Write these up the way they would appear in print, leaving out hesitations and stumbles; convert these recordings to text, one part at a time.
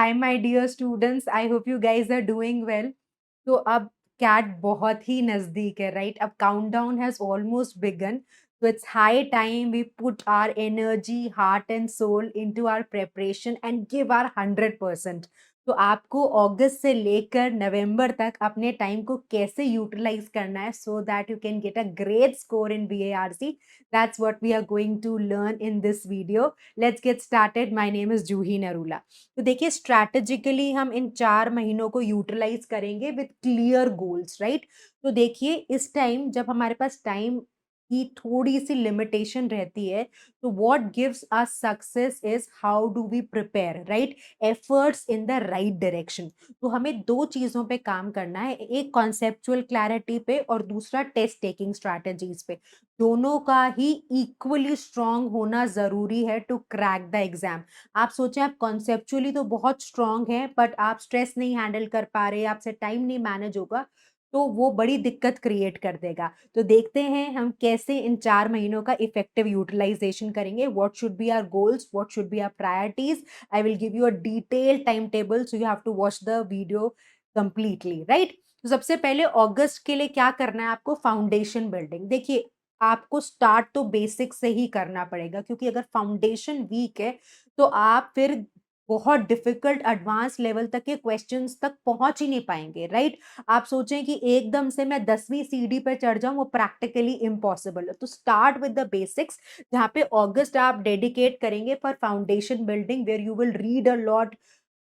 Hi my dear students, I hope you guys are doing well. तो अब CAT बहुत ही नजदीक है, राइट? अब countdown has almost begun, so it's high time we put our energy, heart and soul into our preparation and give our 100%। तो आपको अगस्त से लेकर नवंबर तक अपने टाइम को कैसे यूटिलाइज करना है so that you can get a great score in BARC। That's what we are going to learn in this video. Let's get started. My name is Juhi Narula. तो देखिए, स्ट्रैटेजिकली हम इन 4 महीनों को यूटिलाइज करेंगे विथ क्लियर गोल्स, राइट? तो देखिए, इस time जब हमारे पास टाइम की थोड़ी सी लिमिटेशन रहती है, तो what gives us success is how do we prepare, right? Efforts in the right direction. तो हमें 2 चीजों पे काम करना है, एक कॉन्सेप्चुअल क्लैरिटी पे और दूसरा टेस्ट टेकिंग स्ट्रैटेजीज पे। दोनों का ही इक्वली स्ट्रांग होना जरूरी है टू क्रैक द एग्जाम। आप सोचें, आप कॉन्सेप्चुअली तो बहुत स्ट्रांग हैं, बट आप स्ट्रेस नहीं हैंडल कर पा रहे, आपसे टाइम नहीं मैनेज होगा, तो वो बड़ी दिक्कत क्रिएट कर देगा। तो देखते हैं हम कैसे इन 4 महीनों का इफेक्टिव यूटिलाइजेशन करेंगे। What should be our goals, what should be our priorities. I will give you a detail time table, so you have to watch the video completely, right? तो सबसे पहले अगस्त के लिए क्या करना है आपको? Foundation building. देखिए, आपको स्टार्ट तो बेसिक से ही करना पड़ेगा, क्योंकि अगर फाउंडेशन वीक है तो आप फिर बहुत डिफिकल्ट एडवांस लेवल तक के क्वेश्चंस तक पहुंच ही नहीं पाएंगे, राइट? आप सोचें कि एकदम से मैं 10वीं सीढ़ी पर चढ़ जाऊं, वो प्रैक्टिकली इम्पॉसिबल है। तो स्टार्ट विद द बेसिक्स, जहां पे अगस्त आप डेडिकेट करेंगे for foundation building, where you will read a lot,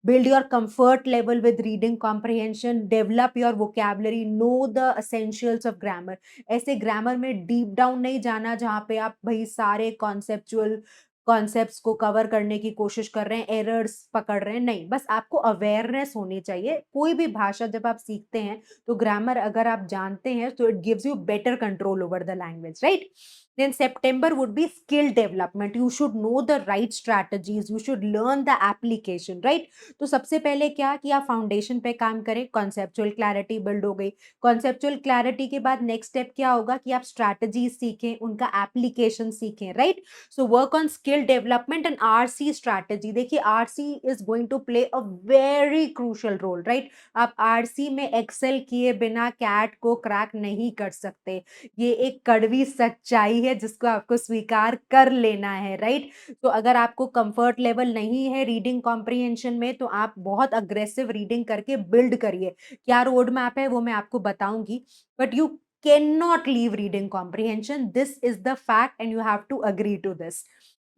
build your comfort level with reading comprehension, develop your vocabulary, know the essentials of grammar। ऐसे grammar में deep down नहीं जाना जहां पे आप भाई सारे कॉन्सेप्चुअल कॉन्सेप्ट्स को कवर करने की कोशिश कर रहे हैं, एरर्स पकड़ रहे हैं, नहीं, बस आपको अवेयरनेस होनी चाहिए। कोई भी भाषा जब आप सीखते हैं, तो ग्रामर अगर आप जानते हैं तो it gives you better control over the language, right? Then September would be skill development. You should know the right strategies, you should learn the application, right? तो सबसे पहले क्या कि आप फाउंडेशन पे काम करें, कॉन्सेप्चुअल क्लैरिटी बिल्ड हो गई। कॉन्सेप्चुअल क्लैरिटी के बाद नेक्स्ट स्टेप क्या होगा कि आप स्ट्रैटेजी सीखें, उनका एप्लीकेशन सीखें, right? So work on skill development and RC strategy. देखिए, RC is going to play a very crucial role, right? आप RC में एक्सेल किए बिना कैट को क्रैक नहीं कर सकते। ये एक कड़वी सच्चाई है जिसको आपको स्वीकार कर लेना है, राइट? तो अगर आपको कंफर्ट लेवल नहीं है रीडिंग कॉम्प्रिहेंशन में, तो आप बहुत अग्रेसिव रीडिंग करके बिल्ड करिए। क्या रोड मैप है वो मैं आपको बताऊंगी, but you can not leave reading comprehension. This is the fact and you have to agree to this.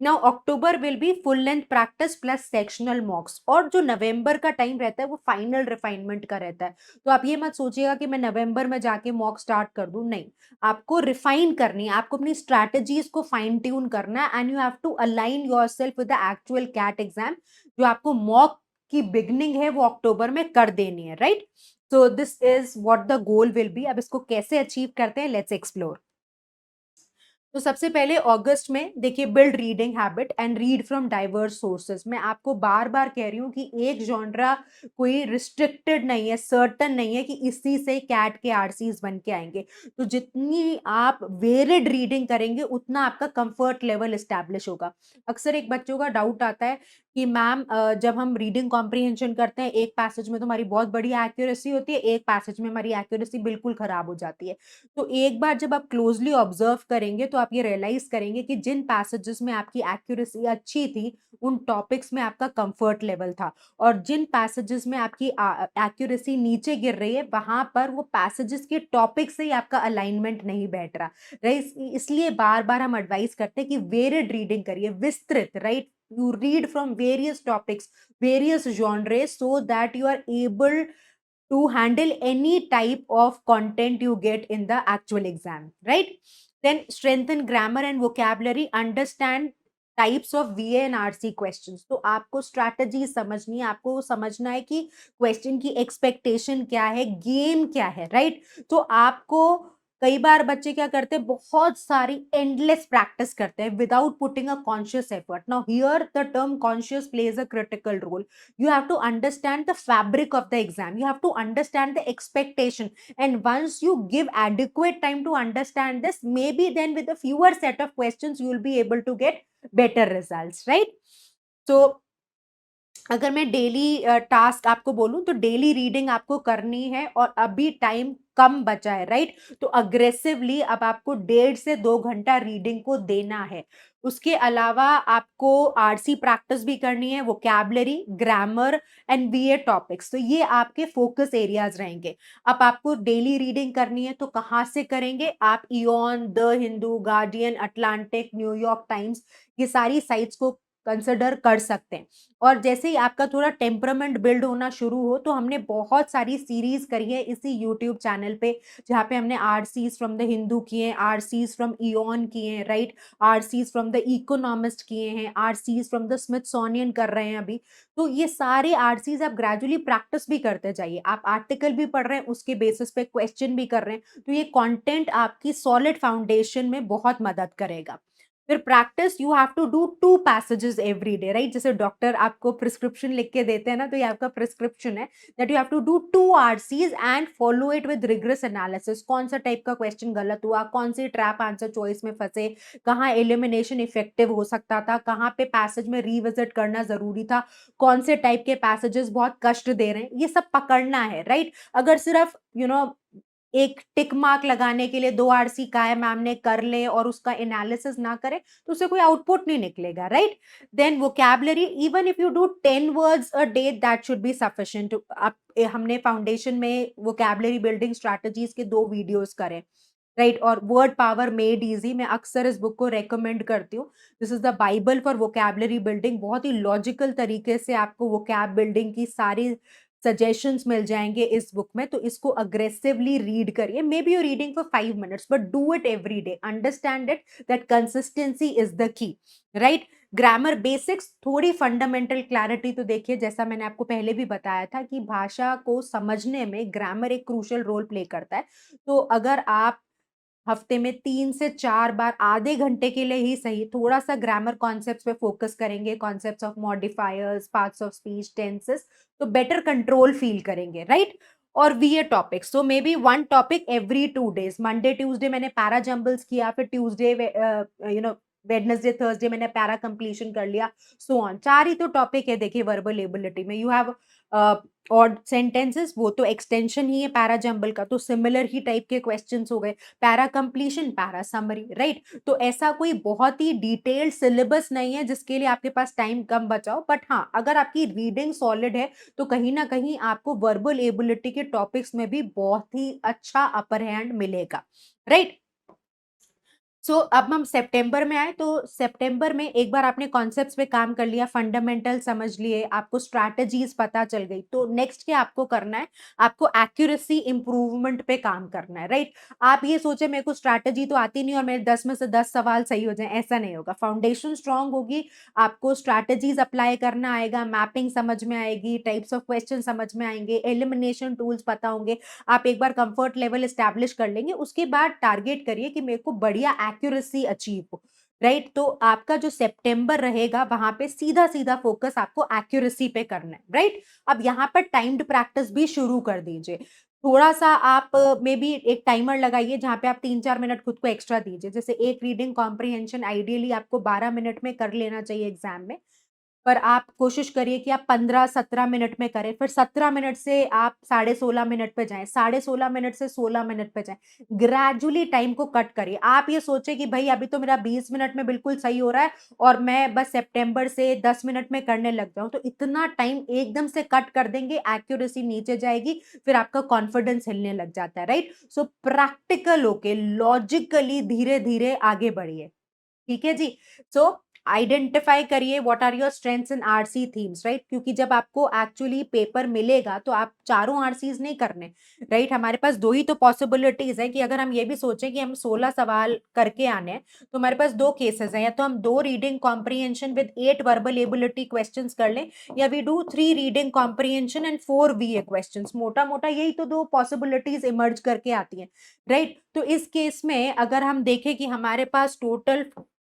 Now October will be full length practice plus sectional mocks, और जो नवंबर का टाइम रहता है वो फाइनल रिफाइनमेंट का रहता है। तो आप ये मत सोचिएगा कि मैं नवंबर में जाके मॉक स्टार्ट कर दूं, नहीं। आपको रिफाइन करनी है, आपको अपनी स्ट्रैटेजीज को फाइन ट्यून करना है, and you have to align yourself with the actual CAT exam. जो आपको मॉक की बिगनिंग है वो अक्टूबर में कर देनी है, right? So this is what the goal will be. अब इसको कैसे अचीव करते हैं, लेट्स एक्सप्लोर। तो सबसे पहले अगस्त में देखिए, build reading habit and read from diverse sources. मैं आपको बार बार कह रही हूँ कि एक जॉनरा कोई रिस्ट्रिक्टेड नहीं है, सर्टन नहीं है कि इसी से कैट के RCs बन के आएंगे। तो जितनी आप वेरिड रीडिंग करेंगे उतना आपका कंफर्ट लेवल एस्टैब्लिश होगा। अक्सर एक बच्चों का डाउट आता है कि मैम, जब हम रीडिंग कॉम्प्रिहेंशन करते हैं, एक पैसेज में तो हमारी बहुत बड़ी एक्यूरेसी होती है, एक पैसेज में हमारी एक्यूरेसी बिल्कुल खराब हो जाती है। तो एक बार जब आप क्लोजली ऑब्जर्व करेंगे तो आप ये रियलाइज करेंगे कि जिन पैसेजेस में आपकी एक्यूरेसी अच्छी थी, उन टॉपिक्स में आपका कंफर्ट लेवल था, और जिन पैसेजेस में आपकी एक्यूरेसी नीचे गिर रही है, वहां पर वो पैसेजेस के टॉपिक से ही आपका अलाइनमेंट नहीं बैठ रहा, राइट? इसलिए बार बार हम एडवाइस करते हैं कि वेरिड रीडिंग करिए, विस्तृत, right? You read from various topics, various genres, so that you are able to handle any type of content you get in the actual exam, right? Then strengthen grammar and vocabulary, understand types of VA and RC questions. तो आपको strategy समझनी है, आपको समझना है कि question की expectation क्या है, गेम क्या है, राइट? तो आपको, कई बार बच्चे क्या करते हैं, बहुत सारी एंडलेस प्रैक्टिस करते हैं without putting a conscious effort. Now here the term conscious plays a critical role. You have to understand the fabric of the exam, you have to understand the expectation, and once you give adequate time to understand this, maybe then with a fewer set of questions you will be able to get better results, right? So अगर मैं daily task आपको बोलूं तो daily reading आपको करनी है और अभी टाइम कम बचा है, राइट? तो अग्रेसिवली अब आपको 1.5 से 2 घंटा रीडिंग को देना है। उसके अलावा आपको आरसी प्रैक्टिस भी करनी है, वोकैबुलरी, ग्रामर एंड वीए टॉपिक्स। तो ये आपके फोकस एरियाज रहेंगे। अब आपको डेली रीडिंग करनी है तो कहाँ से करेंगे आप? Ion, the Hindu, guardian, Atlantic, New York times, ये सारी साइट्स को कंसिडर कर सकते हैं। और जैसे ही आपका थोड़ा टेम्परामेंट बिल्ड होना शुरू हो तो हमने बहुत सारी सीरीज करी है इसी यूट्यूब चैनल पे, जहाँ पे हमने आरसीज फ्रॉम द हिंदू किए हैं, आरसीज फ्रॉम इयॉन किए हैं, right? RCs from the economist किए हैं, आरसीज फ्रॉम द स्मिथसोनियन कर रहे हैं अभी। तो ये सारे आरसीज आप ग्रेजुअली प्रैक्टिस भी करते जाइए। आप आर्टिकल भी पढ़ रहे हैं, उसके बेसिस पे क्वेश्चन भी कर रहे हैं, तो ये कंटेंट आपकी सॉलिड फाउंडेशन में बहुत मदद करेगा। फिर practice, you have to do 2 passages every day, right? जैसे डॉक्टर आपको प्रिस्क्रिप्शन लिख के देते हैं ना, तो ये आपका प्रिस्क्रिप्शन है that you have to do 2 RCs and follow it with rigorous analysis. कौन सा टाइप का क्वेश्चन गलत हुआ, कौन सी ट्रैप आंसर चॉइस में फंसे, कहाँ एलिमिनेशन इफेक्टिव हो सकता था, कहाँ पे पैसेज में रिविजिट करना जरूरी था, कौन से टाइप के पैसेजेस बहुत कष्ट दे रहे हैं, ये सब पकड़ना है, राइट? अगर सिर्फ एक टिक मार्क लगाने के लिए 2 आरसी का है मैम ने कर ले और उसका एनालिसिस ना करे तो उसे कोई आउटपुट नहीं निकलेगा, right? Then vocabulary, even if you do 10 words a day that should be sufficient. आप हमने फाउंडेशन में वोकैबुलरी बिल्डिंग स्ट्रैटेजीज के 2 वीडियोस करे, राइट? और वर्ड पावर मेड इजी, मैं अक्सर इस बुक को रेकमेंड करती हूँ। This is the Bible for vocabulary building. बहुत ही लॉजिकल तरीके से आपको वोकैब बिल्डिंग की सारी सजेशंस मिल जाएंगे इस बुक में। तो इसको अग्रेसिवली रीड करिए। May be you reading for 5 minutes but do it every day. Understand it that consistency is the key, right? Grammar basics, थोड़ी फंडामेंटल क्लैरिटी। तो देखिए, जैसा मैंने आपको पहले भी बताया था कि भाषा को समझने में ग्रामर एक क्रूशियल रोल प्ले करता है। तो अगर आप हफ्ते में 3 से 4 बार आधे घंटे के लिए ही सही थोड़ा सा ग्रामर कॉन्सेप्ट्स पे फोकस करेंगे, concepts of modifiers, parts of speech, tenses, तो बेटर कंट्रोल फील करेंगे, राइट? और वीए topics, so may be 1 topic every 2 days. Monday Tuesday मैंने पैरा जंबल्स किया, फिर ट्यूसडे वेडनेसडे थर्सडे मैंने पैरा कंप्लीशन कर लिया, सो ऑन। 4 ही तो टॉपिक है देखिए वर्बल एबिलिटी में। यू हैव ऑड सेंटेंसेस, वो तो एक्सटेंशन ही है पैरा जंबल का, तो सिमिलर ही टाइप के क्वेश्चंस हो गए। Para completion, para summary, right? तो ऐसा कोई बहुत ही डिटेल्ड सिलेबस नहीं है जिसके लिए आपके पास टाइम कम बचाओ। बट हाँ, अगर आपकी रीडिंग सॉलिड है तो कहीं ना कहीं आपको वर्बल एबिलिटी के टॉपिक्स में भी बहुत ही अच्छा अपर हैंड मिलेगा, राइट? अब हम सितंबर में आए तो सितंबर में एक बार आपने कॉन्सेप्ट्स पे काम कर लिया, फंडामेंटल समझ लिए, आपको स्ट्रैटेजीज पता चल गई, तो नेक्स्ट क्या आपको करना है? आपको एक्यूरेसी इंप्रूवमेंट पे काम करना है, राइट? आप ये सोचे मेरे को स्ट्रैटेजी तो आती नहीं और मेरे 10 में से 10 सवाल सही हो जाए, ऐसा नहीं होगा। फाउंडेशन स्ट्रांग होगी, आपको स्ट्रैटेजीज अप्लाई करना आएगा, मैपिंग समझ में आएगी, टाइप्स ऑफ क्वेश्चन समझ में आएंगे, एलिमिनेशन टूल्स पता होंगे। आप एक बार कंफर्ट लेवल एस्टैब्लिश कर लेंगे, उसके बाद टारगेट करिए कि मेरे को बढ़िया एक्यूरेसी अचीव हो, राइट? तो आपका जो सितंबर रहेगा वहां पे सीधा सीधा फोकस आपको एक्यूरेसी पे करना है, राइट? अब यहाँ पर टाइम्ड प्रैक्टिस भी शुरू कर दीजिए। थोड़ा सा आप मे बी एक टाइमर लगाइए जहां पे आप 3-4 मिनट खुद को एक्स्ट्रा दीजिए। जैसे एक रीडिंग कॉम्प्रिहेंशन आइडियली आपको 12 मिनट में कर लेना चाहिए एग्जाम में, पर आप कोशिश करिए कि आप 15-17 मिनट में करें। फिर 17 मिनट से आप 16.5 मिनट पे जाएं, 16.5 मिनट से 16 मिनट पे जाएं। ग्रेजुअली टाइम को कट करिए। आप ये सोचे कि भाई अभी तो मेरा 20 मिनट में बिल्कुल सही हो रहा है और मैं बस सितंबर से 10 मिनट में करने लग जाऊं, तो इतना टाइम एकदम से कट कर देंगे, एक्यूरेसी नीचे जाएगी, फिर आपका कॉन्फिडेंस हिलने लग जाता है, राइट? सो प्रैक्टिकल होके लॉजिकली धीरे धीरे आगे बढ़िए, ठीक है जी? सो आइडेंटिफाई करिए what are your strengths in RC themes, right? क्योंकि जब आपको एक्चुअली पेपर मिलेगा तो आप चारों आरसीज नहीं करने, राइट? हमारे पास 2 ही तो पॉसिबिलिटीज है कि अगर हम ये भी सोचें कि हम 16 सवाल करके आने हैं, तो हमारे पास 2 केसेस हैं, या तो हम 2 reading comprehension with 8 verbal ability question कर लें, या we do 3 reading comprehension and 4 VA question. मोटा मोटा यही तो 2 पॉसिबिलिटीज इमर्ज करके आती हैं, राइट? तो इस केस में अगर हम देखें कि हमारे पास टोटल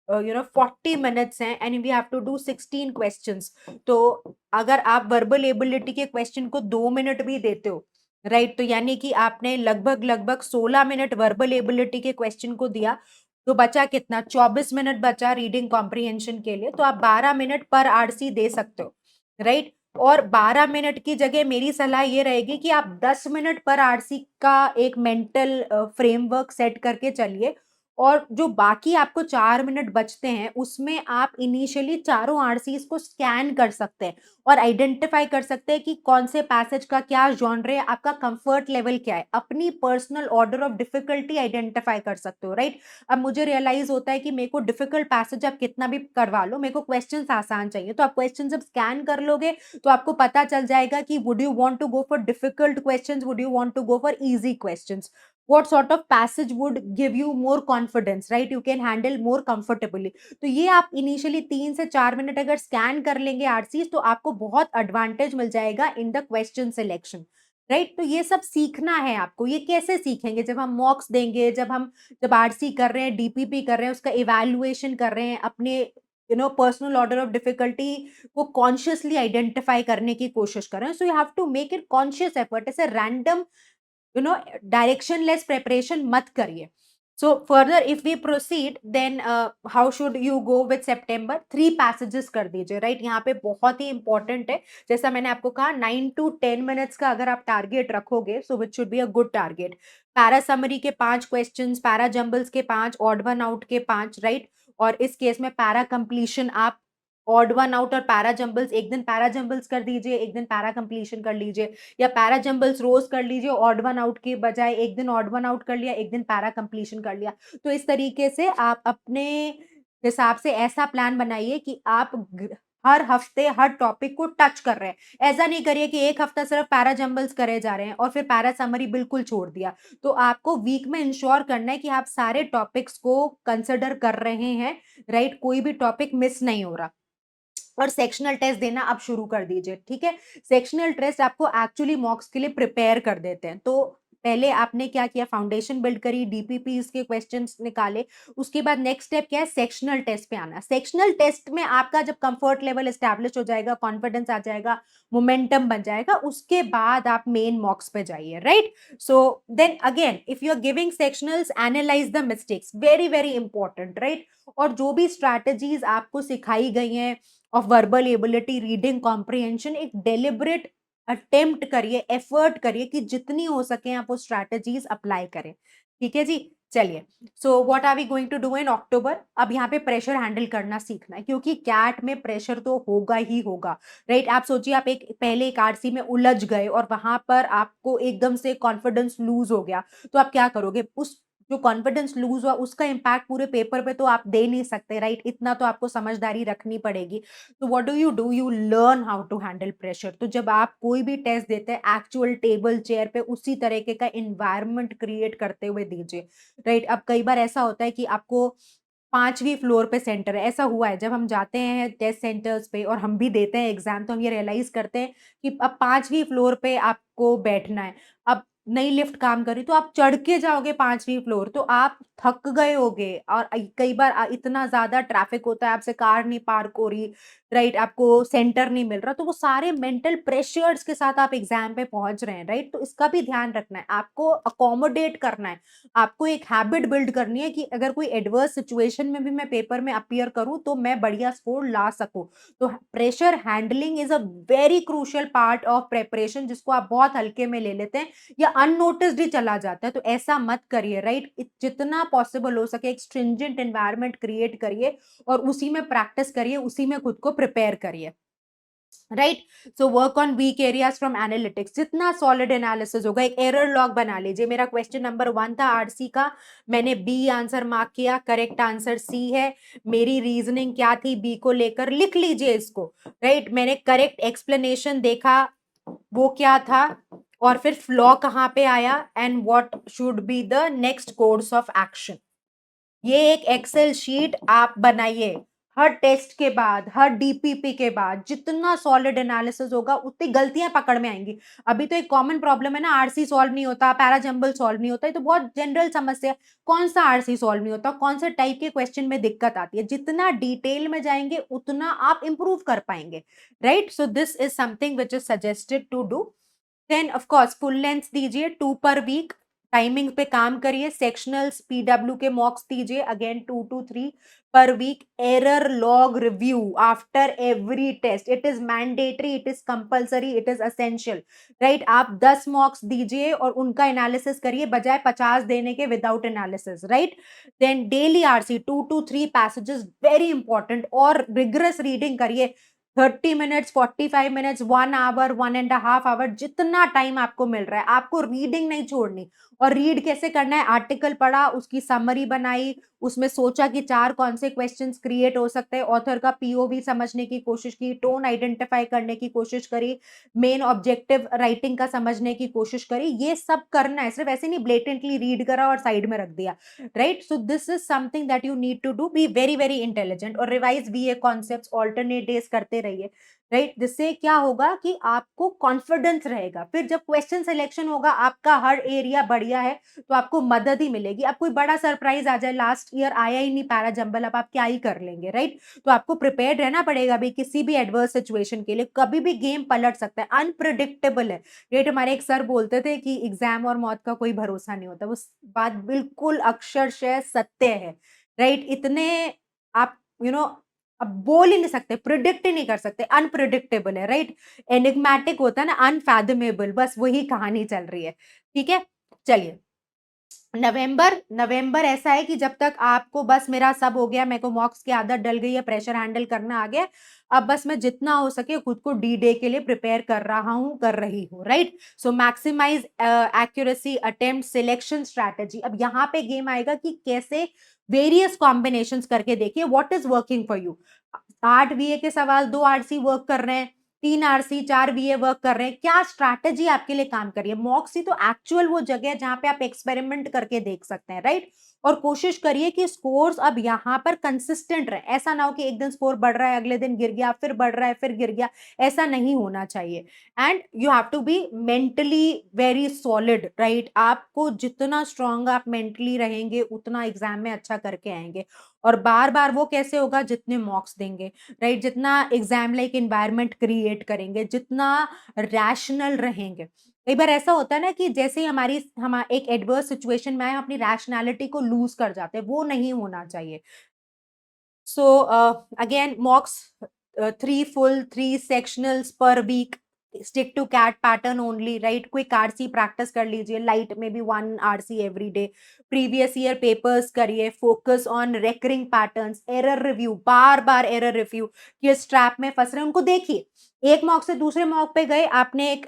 40 मिनट्स हैं and we have to do 16 questions, तो अगर आप वर्बल एबिलिटी के क्वेश्चन को 2 मिनट भी देते हो, राइट, तो यानी कि आपने लगभग लगभग 16 मिनट वर्बल एबिलिटी के क्वेश्चन को दिया, तो बचा कितना? 24 मिनट बचा रीडिंग कॉम्प्रिहेंशन के लिए। तो आप 12 मिनट पर आरसी दे सकते हो, राइट? और 12 मिनट की जगह मेरी सलाह ये रहेगी कि आप 10 मिनट पर आरसी का एक मेंटल फ्रेमवर्क सेट करके चलिए, और जो बाकी आपको 4 मिनट बचते हैं उसमें आप इनिशियली चारों आरसीज को स्कैन कर सकते हैं और आइडेंटिफाई कर सकते हैं कि कौन से पैसेज का क्या जॉनर है, आपका कंफर्ट लेवल क्या है, अपनी personal order of difficulty identify कर सकते हो, राइट। अब मुझे रियलाइज होता है कि मेरे को डिफिकल्ट पैसेज आप कितना भी करवा लो, मेरे को क्वेश्चंस आसान चाहिए, तो आप क्वेश्चन जब स्कैन कर लोगे तो आपको पता चल जाएगा कि would you want to go for difficult questions, would you want to go for easy questions, what sort of passage would give you more confidence, right? You can handle more comfortably. तो ये आप initially 3 से 4 minute अगर scan कर लेंगे RCs तो आपको बहुत एडवांटेज मिल जाएगा in the question selection, right. तो ये सब सीखना है आपको। ये कैसे सीखेंगे? जब हम मॉक्स देंगे, जब आरसी कर रहे हैं, डीपीपी कर रहे हैं, उसका इवैल्यूएशन कर रहे हैं, अपने पर्सनल ऑर्डर ऑफ डिफिकल्टी को कॉन्शियसली आइडेंटिफाई करने की कोशिश कर रहे हैं। So you have to make it conscious effort, ऐसे रैंडम डायरेक्शनलेस प्रिपरेशन मत करिए। So further if we proceed then how should you go with September? 3 passages कर दीजिए, राइट। यहाँ पे बहुत ही इंपॉर्टेंट है, जैसा मैंने आपको कहा 9 to 10 मिनट्स का अगर आप टारगेट रखोगे, so which should be a good target. Para summary के 5 क्वेश्चंस, पैरा जंबल्स के 5, ऑड वन आउट के 5, राइट। और इस केस में पैरा कंप्लीशन आप ऑड वन आउट और पैरा जंबल्स, एक दिन पैरा जंबल्स कर दीजिए, एक दिन पैरा कंप्लीशन कर लीजिए, या पैरा जंबल्स रोज कर लीजिए ऑड वन आउट के बजाय, एक दिन ऑड वन आउट कर लिया, एक दिन पैरा कंप्लीशन कर लिया। तो इस तरीके से आप अपने हिसाब से ऐसा प्लान बनाइए कि आप हर हफ्ते हर टॉपिक को टच कर रहे हैं। ऐसा नहीं करिए कि एक हफ्ता सिर्फ पैरा जंबल्स करे जा रहे हैं और फिर पैरा समरी बिल्कुल छोड़ दिया। तो आपको वीक में इंश्योर करना है कि आप सारे टॉपिक्स को कंसिडर कर रहे हैं, राइट। कोई भी टॉपिक मिस नहीं हो रहा। और सेक्शनल टेस्ट देना आप शुरू कर दीजिए, ठीक है। सेक्शनल टेस्ट आपको एक्चुअली मॉक्स के लिए प्रिपेयर कर देते हैं। तो पहले आपने क्या किया? फाउंडेशन बिल्ड करी, डीपीपी के क्वेश्चंस निकाले। उसके बाद नेक्स्ट स्टेप क्या है? सेक्शनल टेस्ट पे आना। सेक्शनल टेस्ट में आपका जब कंफर्ट लेवल एस्टैब्लिश हो जाएगा, कॉन्फिडेंस आ जाएगा, मोमेंटम बन जाएगा, उसके बाद आप मेन मॉक्स पे जाइए, right. So then again if you are giving sectionals, analyze the mistakes, very very important, right. और जो भी स्ट्रैटेजीज आपको सिखाई गई हैं of verbal ability, reading comprehension, एक डेलिबरेट अटेम्प्ट करिए, एफर्ट करिए कि जितनी हो सके आप वो स्ट्रैटेजीज अप्लाई करें, ठीक है जी। चलिए, so what are we going to do in October? अब यहाँ पे प्रेशर हैंडल करना सीखना है, क्योंकि कैट में प्रेशर तो होगा ही होगा, राइट। आप सोचिए, आप एक पहले एक आरसी में उलझ गए और वहां पर आपको एकदम से कॉन्फिडेंस लूज हो गया, तो आप क्या करोगे? उस जो कॉन्फिडेंस लूज हुआ उसका इंपैक्ट पूरे पेपर पे तो आप दे नहीं सकते, राइट। इतना तो आपको समझदारी रखनी पड़ेगी। तो what do? You learn how to handle pressure. तो जब आप कोई भी टेस्ट देते हैं, एक्चुअल टेबल चेयर पे उसी तरीके का इन्वायरमेंट क्रिएट करते हुए दीजिए, राइट। अब कई बार ऐसा होता है कि आपको 5वीं फ्लोर पे सेंटर है। ऐसा हुआ है, जब हम जाते हैं टेस्ट सेंटर्स पे और हम भी देते हैं एग्जाम, तो हम ये रियलाइज करते हैं कि अब 5वीं फ्लोर पे आपको बैठना है। अब नई लिफ्ट काम कर रही, तो आप चढ़ के जाओगे 5वीं फ्लोर, तो आप थक गए होगे। और कई बार इतना ज्यादा ट्रैफिक होता है, आपसे कार नहीं पार्क हो रही, राइट, आपको सेंटर नहीं मिल रहा, तो वो सारे मेंटल प्रेशर्स के साथ आप एग्जाम पे पहुंच रहे हैं, राइट। तो इसका भी ध्यान रखना है, आपको अकोमोडेट करना है, आपको एक हैबिट बिल्ड करनी है कि अगर कोई एडवर्स सिचुएशन में भी मैं पेपर में अपीयर करूं तो मैं बढ़िया स्कोर ला सकूं। तो pressure handling is a very crucial part of preparation, जिसको आप बहुत हल्के में ले लेते हैं या अननोटिस्ड ही चला जाता है। तो ऐसा मत करिए, राइट। जितना पॉसिबल हो सके एक स्ट्रिंजेंट एनवायरनमेंट क्रिएट करिए और उसी में प्रैक्टिस करिए, उसी में खुद को प्रिपेयर करिए, right. So work on weak areas from analytics, जितना सॉलिड एनालिसिस होगा। एक एरर लॉग बना लीजिए। मेरा क्वेश्चन नंबर 1 था आरसी का, मैंने बी आंसर मार्क किया, करेक्ट आंसर सी है। मेरी रीजनिंग क्या थी बी को लेकर, लिख लीजिए इसको, राइट। मैंने करेक्ट एक्सप्लेनेशन देखा, वो क्या था, और फिर फ्लॉ कहाँ पे आया, and what should be the next course of action. ये एक एक्सेल शीट आप बनाइए। हर टेस्ट के बाद, हर डीपीपी के बाद जितना सॉलिड एनालिसिस होगा उतनी गलतियां पकड़ में आएंगी। अभी तो एक कॉमन प्रॉब्लम है ना, आरसी सॉल्व नहीं होता, पैराजंबल सॉल्व नहीं होता, ये तो बहुत जनरल समस्या है। कौन सा आरसी सॉल्व नहीं होता, कौन से टाइप के क्वेश्चन में दिक्कत आती है? जितना डिटेल में जाएंगे उतना आप इंप्रूव कर पाएंगे, right. So this is something which is suggested to do. Then of course full length दीजिए 2 पर वीक, टाइमिंग पे काम करिए। सेक्शनल्स पीडब्ल्यू के मॉक्स दीजिए, again 2 to 3। per week. Error log review after every test. It is mandatory, it is compulsory, it is essential. Right आप 10 मॉक्स दीजिए और उनका एनालिसिस करिए बजाय 50 देने के without analysis. Right then daily RC 2 to 3 passages very important और rigorous reading करिए. 30 मिनट्स, 45 मिनट्स, 1 आवर, 1.5 आवर, जितना टाइम आपको मिल रहा है आपको रीडिंग नहीं छोड़नी. और रीड कैसे करना है? आर्टिकल पढ़ा, उसकी समरी बनाई, उसमें सोचा कि चार कौन से क्वेश्चंस क्रिएट हो सकते हैं, ऑथर का पीओवी समझने की कोशिश की, टोन आइडेंटिफाई करने की कोशिश करी, मेन ऑब्जेक्टिव राइटिंग का समझने की कोशिश करी. ये सब करना है, सिर्फ ऐसे नहीं ब्लेटेंटली रीड करा और साइड में रख दिया. Right so this is something that you need to do. Be very very intelligent और revise VA concepts alternate days करते रहिए. राइट जिससे क्या होगा कि आपको कॉन्फिडेंस रहेगा. फिर जब क्वेश्चन सिलेक्शन होगा, आपका हर एरिया बढ़िया है तो आपको मदद ही मिलेगी. अब कोई बड़ा सरप्राइज आ जाए, लास्ट ईयर आया ही नहीं पैरा जंबल, अब आप क्या ही कर लेंगे. राइट तो आपको प्रिपेयर्ड रहना पड़ेगा भाई किसी भी एडवर्स सिचुएशन के लिए. कभी भी गेम पलट सकता है, अनप्रिडिक्टेबल है. राइट हमारे एक सर बोलते थे कि एग्जाम और मौत का कोई भरोसा नहीं होता. वो बात बिल्कुल अक्षरशः सत्य है. राइट इतने आप अब बोल ही नहीं सकते, प्रिडिक्ट ही नहीं कर सकते, अनप्रिडिक्टेबल है. राइट एनिग्मेटिक होता है ना, अनफैदमेबल, बस वही कहानी चल रही है. ठीक है चलिए. नवंबर नवंबर ऐसा है कि जब तक आपको बस मेरा सब हो गया, मेरे को मॉक्स की आदत डल गई है, प्रेशर हैंडल करना आ गया, अब बस मैं जितना हो सके खुद को डी डे के लिए प्रिपेयर कर रहा हूं, कर रही हूं. Right so maximise accuracy, attempt, selection strategy. अब यहाँ पे गेम आएगा कि कैसे वेरियस कॉम्बिनेशंस करके देखिए what is working for you. 8 वीए के सवाल, 2 आरसी वर्क कर रहे हैं, 3 आरसी, 4 वीए वर्क कर रहे हैं. क्या स्ट्रैटेजी आपके लिए काम कर रही है? मॉक्सी तो एक्चुअल वो जगह है जहां पे आप एक्सपेरिमेंट करके देख सकते हैं. राइट और कोशिश करिए कि स्कोर्स अब यहां पर कंसिस्टेंट रहे. ऐसा ना हो कि एक दिन स्कोर बढ़ रहा है, अगले दिन गिर गया, फिर बढ़ रहा है, फिर गिर गया. ऐसा नहीं होना चाहिए. And you have to be mentally very solid. Right आपको जितना स्ट्रांग आप मेंटली रहेंगे उतना एग्जाम में अच्छा करके आएंगे. और बार बार वो कैसे होगा? जितने मॉक्स देंगे. राइट जितना एग्जाम लाइक एनवायरनमेंट क्रिएट करेंगे, जितना रैशनल रहेंगे. कई बार ऐसा होता है ना कि जैसे ही हम एक एडवर्स सिचुएशन में आए, हम अपनी रैशनैलिटी को लूज कर जाते हैं. वो नहीं होना चाहिए. So again मॉक्स 3 full, 3 sectionals per week. Stick to CAT pattern only. Right quick RC practice कर लीजिए, light maybe 1 RC every day. previous year papers करिए, focus on recurring patterns. error review, bar bar error review. किस trap में फंस रहे हैं उनको देखिए. एक मॉक से दूसरे मॉक पे गए, आपने एक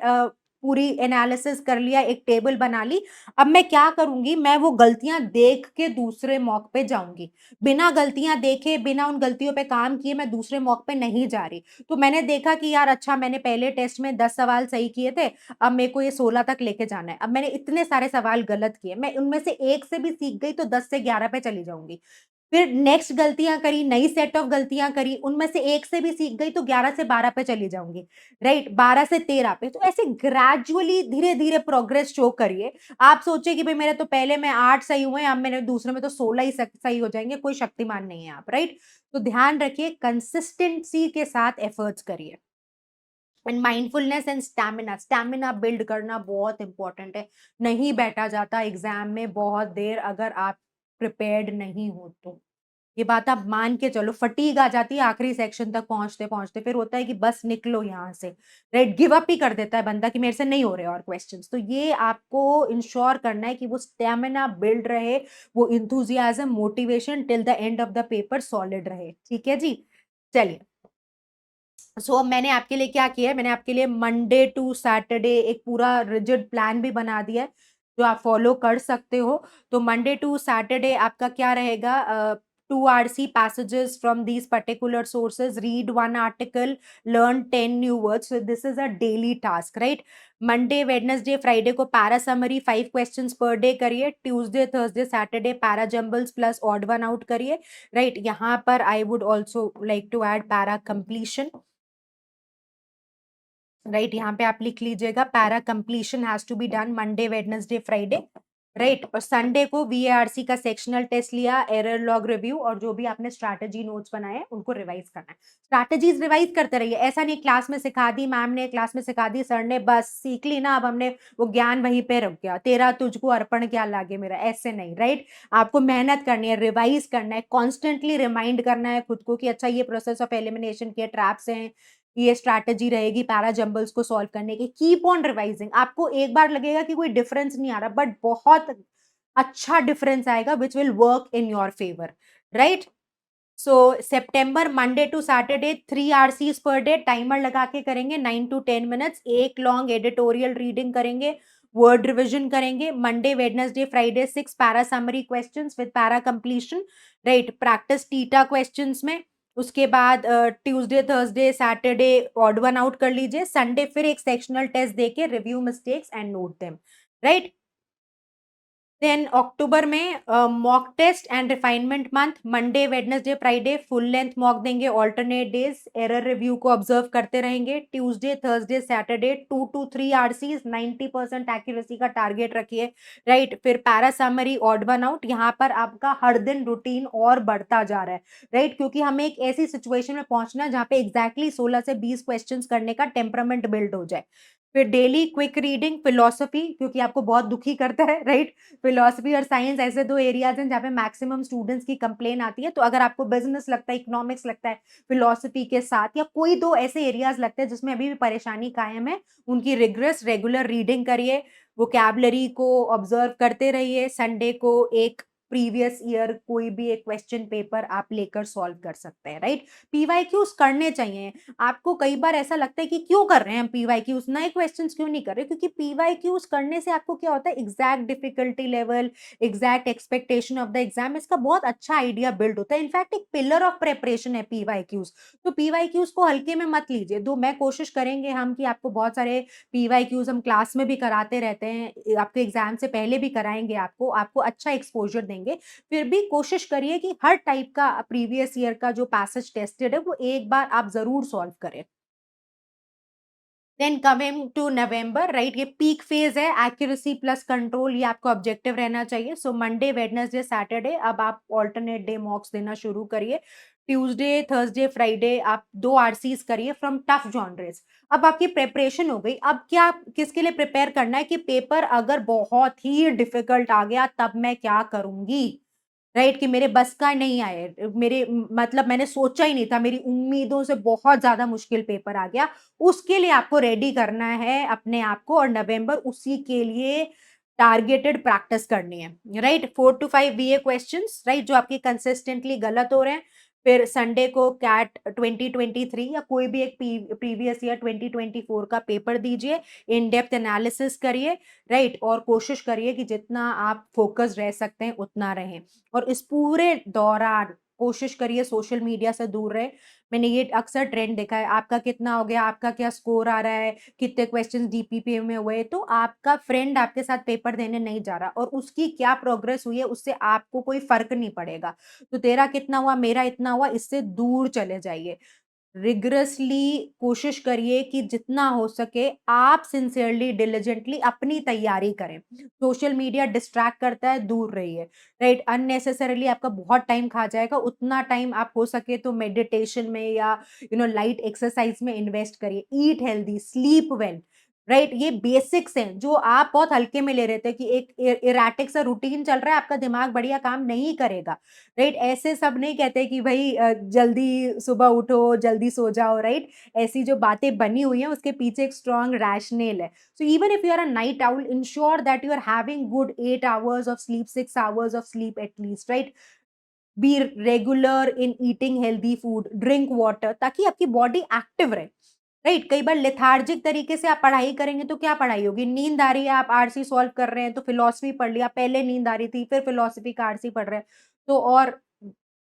पूरी एनालिसिस कर लिया, एक टेबल बना ली. अब मैं क्या करूंगी? मैं वो गलतियां देख के दूसरे मॉक पे जाऊंगी. बिना गलतियां देखे, बिना उन गलतियों पे काम किए मैं दूसरे मॉक पे नहीं जा रही. तो मैंने देखा कि यार अच्छा मैंने पहले टेस्ट में 10 सवाल सही किए थे, अब मेरे को ये 16 तक लेके जाना है. अब मैंने इतने सारे सवाल गलत किए, मैं उनमें से एक से भी सीख गई तो 10 से 11 पे चली जाऊंगी. फिर नेक्स्ट गलतियां करी, नई सेट ऑफ गलतियां करी, उनमें से एक से भी सीख गई तो 11 से 12 पे चली जाऊंगी. राइट 12 से 13 पे. तो ऐसे ग्रेजुअली धीरे धीरे प्रोग्रेस शो करिए. आप सोचिए कि भाई मेरे तो पहले में 8 सही हुए, अब मेरे दूसरे में तो 16 ही सही हो जाएंगे. कोई शक्तिमान नहीं है आप. राइट तो ध्यान रखिए, कंसिस्टेंसी के साथ एफर्ट्स करिए. And mindfulness and stamina, stamina build करना बहुत इंपॉर्टेंट है. नहीं बैठा जाता एग्जाम में बहुत देर अगर आप प्रिपेयर्ड नहीं हो तो. ये बात आप मान के चलो, फटीग आ जाती है आखिरी सेक्शन तक पहुंचते पहुंचते. फिर होता है कि बस निकलो यहाँ से. राइट गिव अप ही कर देता है बंदा कि मेरे से नहीं हो रहे और क्वेश्चंस. तो ये आपको इंश्योर करना है कि वो स्टेमिना बिल्ड रहे, वो enthusiasm, motivation till the end of the paper solid रहे. ठीक है जी. चलिए सो मैंने आपके लिए क्या किया है, मैंने आपके लिए मंडे टू सैटरडे एक पूरा रिजिड प्लान भी बना दिया है जो आप फॉलो कर सकते हो. तो मंडे टू सैटरडे आपका क्या रहेगा? 2 RC passages from these particular sources, read 1 article, learn 10 new words. So this is a daily task, right? Monday Wednesday Friday को para summary 5 questions per day करिए. Tuesday Thursday Saturday para jumbles plus odd one out करिए. Right यहाँ पर I would also like to add para completion. Right यहाँ पे आप लिख लीजिएगा para completion has to be done Monday Wednesday Friday. Right, और संडे को वीएआरसी का सेक्शनल टेस्ट लिया, एरर लॉग रिव्यू, और जो भी आपने स्ट्रैटेजी नोट्स बनाए उनको रिवाइज करना है। स्ट्रैटेजीज रिवाइज करते रहिए, ऐसा नहीं क्लास में सिखा दी मैम ने, क्लास में सिखा दी सर ने, बस सीख ली ना, अब हमने वो ज्ञान वहीं पे रुक गया, तेरा तुझको अर्पण क्या लागे मेरा, ऐसे नहीं। राइट, आपको मेहनत करनी है, रिवाइज करना है, कॉन्स्टेंटली रिमाइंड करना है खुद को कि अच्छा ये प्रोसेस ऑफ एलिमिनेशन के ट्रैप्स हैं, ये स्ट्रैटेजी रहेगी पैरा जंबल्स को सॉल्व करने की। Keep on revising. आपको एक बार लगेगा कि कोई डिफरेंस नहीं आ रहा, बट बहुत अच्छा डिफरेंस आएगा which will work in your favour. Right, so सितंबर Monday to Saturday 3 RCs per day, timer लगा के करेंगे 9 to 10 मिनट्स, एक लॉन्ग एडिटोरियल रीडिंग करेंगे, वर्ड रिविजन करेंगे। Monday Wednesday Friday 6 para summary questions with para completion. Right, practice TITA questions में। उसके बाद Tuesday Thursday Saturday odd one out कर लीजिए, संडे फिर एक सेक्शनल टेस्ट देके review mistakes and note them. Right, then October में mock test and refinement month, Monday Wednesday Friday full length mock देंगे ऑल्टरनेट डेज, एरर रिव्यू को observe करते रहेंगे। Tuesday Thursday Saturday 2 to 3 RCs, 90% accuracy का target रखिए। Right, फिर para summary odd one out, यहाँ पर आपका हर दिन रूटीन और बढ़ता जा रहा है। राइट, क्योंकि हमें एक ऐसी सिचुएशन में पहुंचना है जहाँ पे एग्जैक्टली 16 से 20 क्वेश्चंस करने का टेम्परामेंट बिल्ड हो जाए। फिर डेली क्विक रीडिंग फिलोसफी, क्योंकि आपको बहुत दुखी करता है। राइट, फिलोसफी और साइंस ऐसे दो एरियाज हैं जहाँ पे मैक्सिमम स्टूडेंट्स की कंप्लेन आती है। तो अगर आपको बिजनेस लगता है, इकोनॉमिक्स लगता है, फिलोसफी के साथ या कोई दो ऐसे एरियाज लगते हैं जिसमें अभी भी परेशानी कायम है, उनकी रिग्रेस रेगुलर रीडिंग करिए, वोकैबुलरी को ऑब्जर्व करते रहिए। संडे को एक प्रीवियस ईयर कोई भी एक क्वेश्चन पेपर आप लेकर सॉल्व कर सकते हैं। राइट, पीवाईक्यूज करने चाहिए। आपको कई बार ऐसा लगता है कि क्यों कर रहे हैं हम पीवाईक्यूज, नए क्वेश्चंस क्यों नहीं कर रहे, क्योंकि पीवाईक्यूज करने से आपको क्या होता है, exact difficulty level, exact expectation of the exam, इसका बहुत अच्छा आइडिया बिल्ड होता है। इनफैक्ट एक पिलर ऑफ प्रेपरेशन है पीवाईक्यूज। तो पीवाईक्यूज को हल्के में मत लीजिए। दो मैं कोशिश करेंगे हम कि आपको बहुत सारे पीवाईक्यूज हम क्लास में भी कराते रहते हैं, आपके एग्जाम से पहले भी कराएंगे, आपको आपको अच्छा एक्सपोजर देंगे। फिर भी कोशिश करिए कि हर टाइप का प्रीवियस ईयर का जो पैसेज टेस्टेड है वो एक बार आप जरूर सॉल्व करें। Then coming to November, right, ये पीक फेज है, एक्यूरेसी प्लस कंट्रोल, ये आपको ऑब्जेक्टिव रहना चाहिए। सो मंडे वेडनेसडे सैटरडे अब आप ऑल्टरनेट डे मॉक्स देना शुरू करिए। ट्यूसडे थर्सडे फ्राइडे आप 2 RCs करिए फ्रॉम टफ जॉनरेस। अब आपकी प्रिपरेशन हो गई, अब क्या किसके लिए प्रिपेयर करना है कि पेपर अगर बहुत ही डिफिकल्ट आ गया तब मैं क्या करूंगी। राइट, कि मेरे बस का नहीं आए, मेरे मतलब मैंने सोचा ही नहीं था, मेरी उम्मीदों से बहुत ज्यादा मुश्किल पेपर आ गया। उसके लिए आपको रेडी करना है अपने आप को, और नवंबर उसी के लिए टारगेटेड प्रैक्टिस करनी है। Right, 4 to 5 VA questions, right, जो आपके कंसिस्टेंटली गलत हो रहे हैं। फिर संडे को कैट 2023 या कोई भी एक प्रीवियस ईयर 2024 का पेपर दीजिए, इन डेप्थ एनालिसिस करिए। राइट, और कोशिश करिए कि जितना आप फोकस रह सकते हैं उतना रहें। और इस पूरे दौरान कोशिश करिए सोशल मीडिया से दूर रहे। मैंने ये अक्सर ट्रेंड देखा है, आपका कितना हो गया, आपका क्या स्कोर आ रहा है, कितने क्वेश्चंस डीपीपीए में हुए, तो आपका फ्रेंड आपके साथ पेपर देने नहीं जा रहा और उसकी क्या प्रोग्रेस हुई है उससे आपको कोई फर्क नहीं पड़ेगा। तो तेरा कितना हुआ, मेरा इतना हुआ, इससे दूर चले जाइए। रिगरसली कोशिश करिए कि जितना हो सके आप सिंसियरली डिलिजेंटली अपनी तैयारी करें। सोशल मीडिया डिस्ट्रैक्ट करता है, दूर रहिए। राइट, अननेसेसरीली आपका बहुत टाइम खा जाएगा, उतना टाइम आप हो सके तो मेडिटेशन में या लाइट एक्सरसाइज में इन्वेस्ट करिए। Eat healthy, sleep well. Right, ये बेसिक्स हैं जो आप बहुत हल्के में ले रहे थे कि एक इराटिक सा रूटीन चल रहा है, आपका दिमाग बढ़िया काम नहीं करेगा। राइट, ऐसे सब नहीं कहते कि भाई जल्दी सुबह उठो जल्दी सो जाओ। राइट, ऐसी जो बातें बनी हुई हैं उसके पीछे एक स्ट्रॉन्ग रैशनेल है। So even if you are a night owl, ensure that you are having good 8 hours of sleep, 6 hours of sleep at least. Right, be regular in eating healthy food, drink water, ताकि आपकी body active रहे। Right, कई बार lethargic तरीके से आप पढ़ाई करेंगे तो क्या पढ़ाई होगी, नींद आ रही है, आप आरसी सॉल्व कर रहे हैं तो फिलोसफी पढ़ लिया, पहले नींद आ रही थी फिर फिलोसफी का आरसी पढ़ रहे हैं, तो और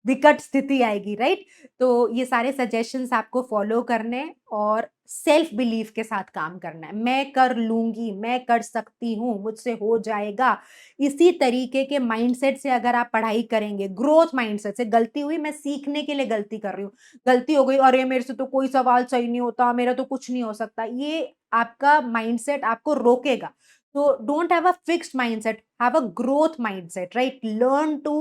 विकट स्थिति आएगी। राइट, तो ये सारे सजेशंस आपको फॉलो करने हैं और सेल्फ बिलीफ के साथ काम करना है। मैं कर लूंगी, मैं कर सकती हूँ, मुझसे हो जाएगा, इसी तरीके के माइंडसेट से अगर आप पढ़ाई करेंगे, ग्रोथ माइंडसेट से, गलती हुई मैं सीखने के लिए गलती कर रही हूँ, गलती हो गई अरे मेरे से तो कोई सवाल सही नहीं होता, मेरा तो कुछ नहीं हो सकता, ये आपका माइंडसेट आपको रोकेगा। So don't have a fixed mindset, have a growth mindset, right? Learn to,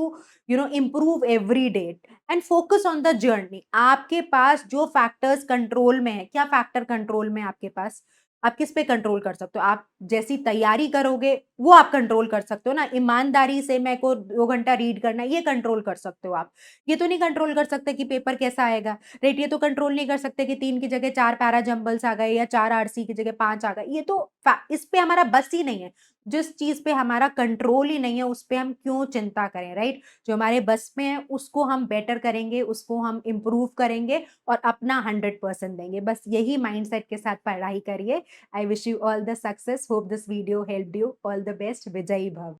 improve every day and focus on the journey. आपके पास जो फैक्टर्स कंट्रोल में है, क्या फैक्टर कंट्रोल में है आपके पास? आप किस पे कंट्रोल कर सकते हो? आप जैसी तैयारी करोगे, वो आप कंट्रोल कर सकते हो ना। ईमानदारी से मेरे को 2 घंटा रीड करना है, ये कंट्रोल कर सकते हो आप। ये तो नहीं कंट्रोल कर सकते कि पेपर कैसा आएगा, राइट? ये तो कंट्रोल नहीं कर सकते कि 3 की जगह 4 पैरा जंबल्स आ गए या 4 आरसी की जगह 5 आ गए। ये तो इस पे हमारा बस ही नहीं है। जिस चीज़ पे हमारा कंट्रोल ही नहीं है, उस पे हम क्यों चिंता करें, राइट? जो हमारे बस में है, उसको हम बेटर करेंगे, उसको हम इम्प्रूव करेंगे और अपना 100% देंगे। बस यही माइंडसेट के साथ पढ़ाई करिए। I wish you all the success. Hope this video helped you. All the best. Vijay Bhav.